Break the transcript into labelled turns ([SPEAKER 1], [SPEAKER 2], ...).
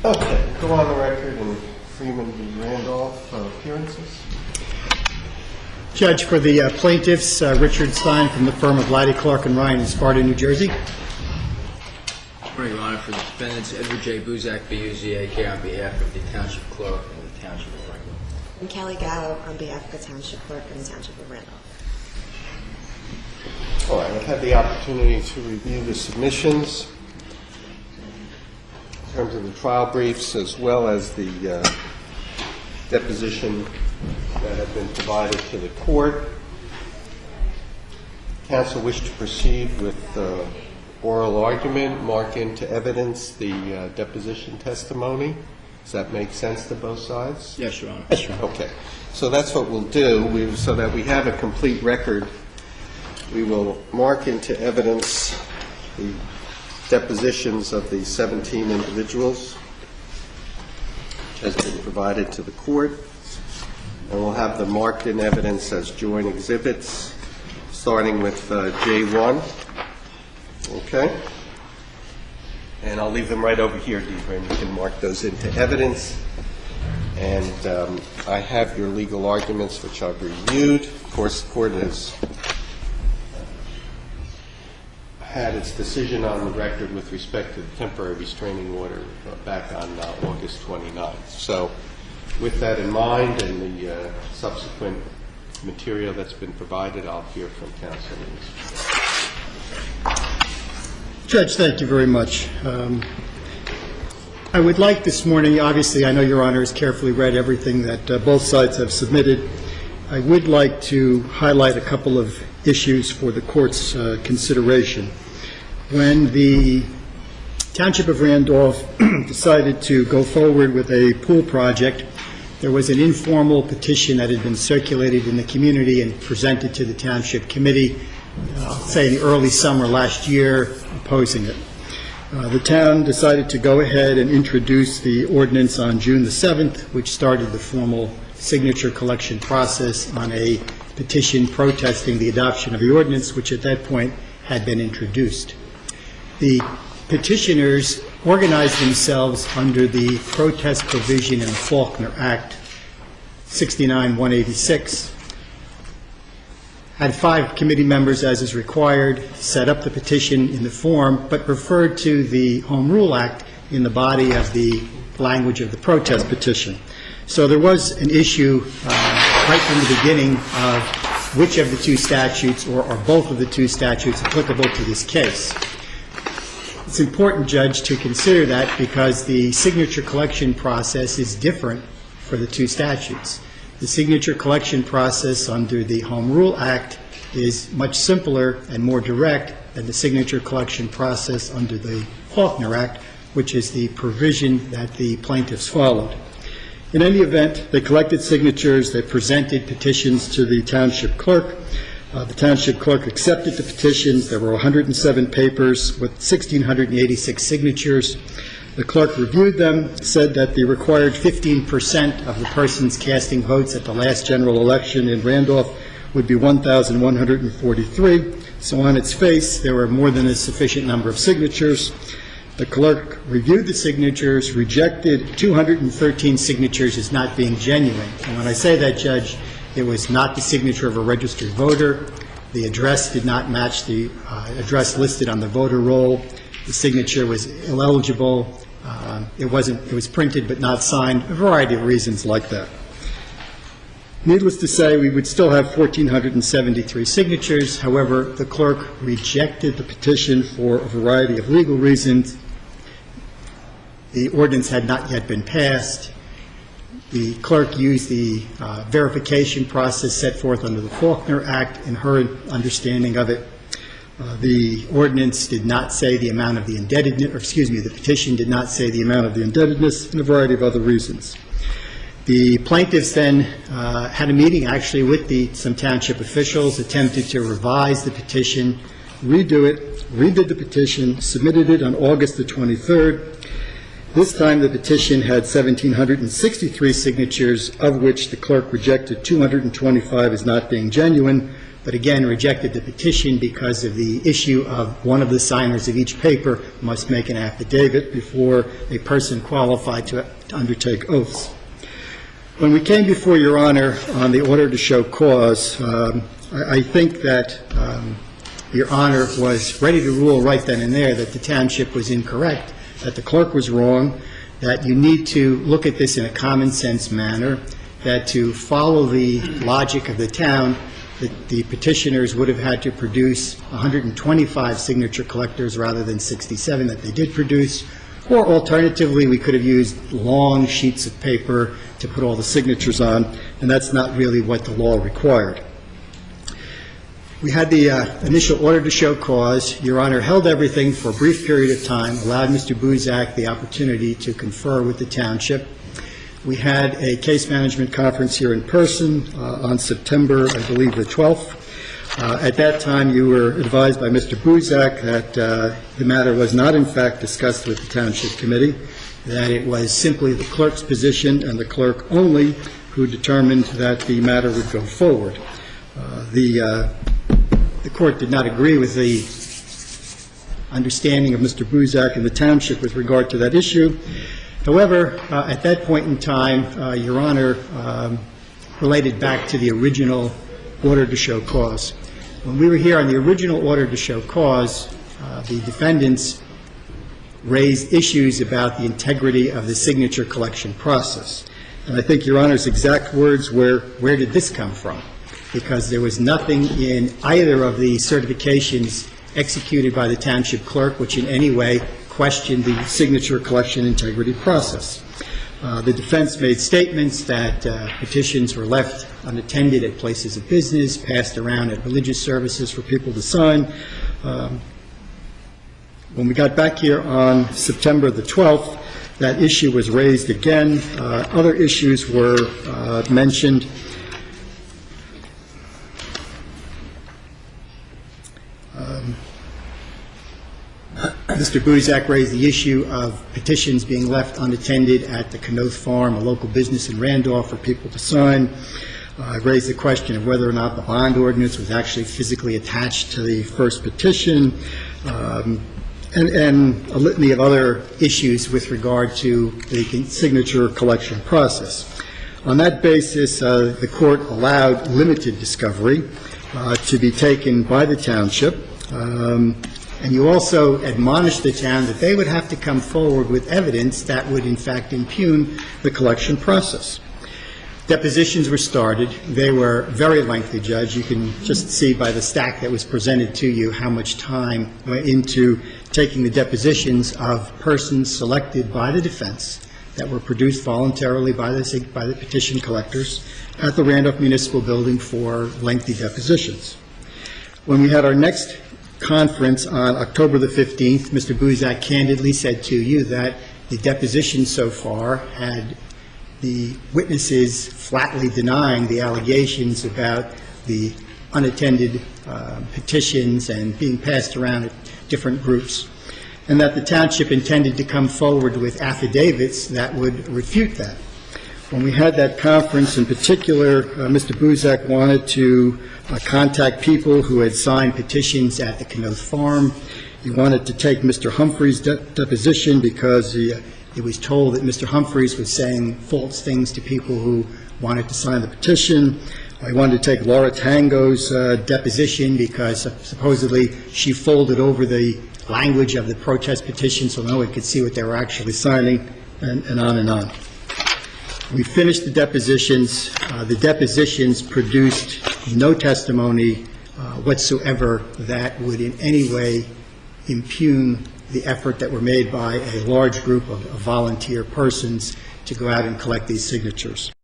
[SPEAKER 1] Okay, go on the record and Freeman v. Randolph appearances.
[SPEAKER 2] Judge, for the plaintiffs, Richard Stein from the firm of Laddie, Clark & Ryan in Sparta, New Jersey.
[SPEAKER 3] Your Honor, for the defendants, Edward J. Buzak, B-U-Z-A-K, on behalf of the Township Clerk and the Township of Randolph.
[SPEAKER 4] And Kelly Gallo on behalf of the Township Clerk and the Township of Randolph.
[SPEAKER 1] All right, I've had the opportunity to review the submissions in terms of the trial briefs as well as the deposition that have been provided to the court. Counsel wish to proceed with oral argument, mark into evidence the deposition testimony. Does that make sense to both sides?
[SPEAKER 3] Yes, Your Honor.
[SPEAKER 2] Yes, Your Honor.
[SPEAKER 1] Okay. So that's what we'll do. So that we have a complete record, we will mark into evidence the depositions of the 17 individuals, which has been provided to the court. And we'll have them marked in evidence as joint exhibits, starting with J1. Okay? And I'll leave them right over here, Deidre, and you can mark those into evidence. And I have your legal arguments, which I've reviewed. Of course, the court has had its decision on the record with respect to the temporary restraining order back on August 29th. So with that in mind and the subsequent material that's been provided, I'll hear from counsel.
[SPEAKER 2] Judge, thank you very much. I would like this morning, obviously I know Your Honor has carefully read everything that both sides have submitted. I would like to highlight a couple of issues for the court's consideration. When the Township of Randolph decided to go forward with a pool project, there was an informal petition that had been circulated in the community and presented to the Township Committee, say in the early summer last year, opposing it. The town decided to go ahead and introduce the ordinance on June the 7th, which started the formal signature collection process on a petition protesting the adoption of the ordinance, which at that point had been introduced. The petitioners organized themselves under the protest provision in the Faulkner Act 69-186, had 5 committee members as is required, set up the petition in the form, but referred to the Home Rule Act in the body of the language of the protest petition. So there was an issue right from the beginning of which of the 2 statutes or both of the 2 statutes applicable to this case. It's important, Judge, to consider that because the signature collection process is different for the 2 statutes. The signature collection process under the Home Rule Act is much simpler and more direct than the signature collection process under the Faulkner Act, which is the provision that the plaintiffs followed. In any event, they collected signatures, they presented petitions to the township clerk. The township clerk accepted the petitions. There were 107 papers with 1,686 signatures. The clerk reviewed them, said that the required 15% of the persons casting votes at the last general election in Randolph would be 1,143. So on its face, there were more than a sufficient number of signatures. The clerk reviewed the signatures, rejected 213 signatures as not being genuine. And when I say that, Judge, it was not the signature of a registered voter. The address did not match the address listed on the voter roll. The signature was illegible. It was printed but not signed, a variety of reasons like that. Needless to say, we would still have 1,473 signatures. However, the clerk rejected the petition for a variety of legal reasons. The ordinance had not yet been passed. The clerk used the verification process set forth under the Faulkner Act in her understanding of it. The ordinance did not say the amount of the indebtedness, or excuse me, the petition did not say the amount of the indebtedness, and a variety of other reasons. The plaintiffs then had a meeting actually with some township officials, attempted to revise the petition, redo it, redid the petition, submitted it on August the 23rd. This time the petition had 1,763 signatures, of which the clerk rejected 225 as not being genuine. but again rejected the petition because of the issue of one of the signers of each paper must make an affidavit before a person qualified to undertake oaths. When we came before Your Honor on the order to show cause, I think that Your Honor was ready to rule right then and there that the township was incorrect, that the clerk was wrong, that you need to look at this in a common sense manner, that to follow the logic of the town, that the petitioners would have had to produce 125 signature collectors rather than 67 that they did produce, or alternatively, we could have used long sheets of paper to put all the signatures on, and that's not really what the law required. We had the initial order to show cause. Your Honor held everything for a brief period of time, allowed Mr. Buzak the opportunity to confer with the township. We had a case management conference here in person on September, I believe, the 12th. At that time, you were advised by Mr. Buzak that the matter was not, in fact, discussed with the Township Committee, that it was simply the clerk's position and the clerk only who determined that the matter would go forward. The Court did not agree with the understanding of Mr. Buzak and the Township with regard to that issue. However, at that point in time, Your Honor related back to the original order to show cause. When we were here on the original order to show cause, the defendants raised issues about the integrity of the signature collection process. And I think Your Honor's exact words were, where did this come from? Because there was nothing in either of the certifications executed by the township clerk which in any way questioned the signature collection integrity process. The defense made statements that petitions were left unattended at places of business, passed around at religious services for people to sign. When we got back here on September the 12th, that issue was raised again. Other issues were mentioned. Mr. Buzak raised the issue of petitions being left unattended at the Kanoth Farm, a local business in Randolph, for people to sign. I raised the question of whether or not the bond ordinance was actually physically attached to the first petition, and a litany of other issues with regard to the signature collection process. On that basis, the Court allowed limited discovery to be taken by the township. And you also admonished the town that they would have to come forward with evidence that would, in fact, impugn the collection process. Depositions were started. They were very lengthy, Judge. You can just see by the stack that was presented to you how much time went into taking the depositions of persons selected by the defense that were produced voluntarily by the petition collectors at the Randolph Municipal Building for lengthy depositions. When we had our next conference on October the 15th, Mr. Buzak candidly said to you that the depositions so far had the witnesses flatly denying the allegations about the unattended petitions and being passed around at different groups, and that the township intended to come forward with affidavits that would refute that. When we had that conference, in particular, Mr. Buzak wanted to contact people who had signed petitions at the Kanoth Farm. He wanted to take Mr. Humphrey's deposition because it was told that Mr. Humphreys was saying false things to people who wanted to sign the petition. He wanted to take Laura Tango's deposition because supposedly she folded over the language of the protest petition so no one could see what they were actually signing, and on and on. We finished the depositions. The depositions produced no testimony whatsoever that would in any way impugn the effort that were made by a large group of volunteer persons to go out and collect these signatures.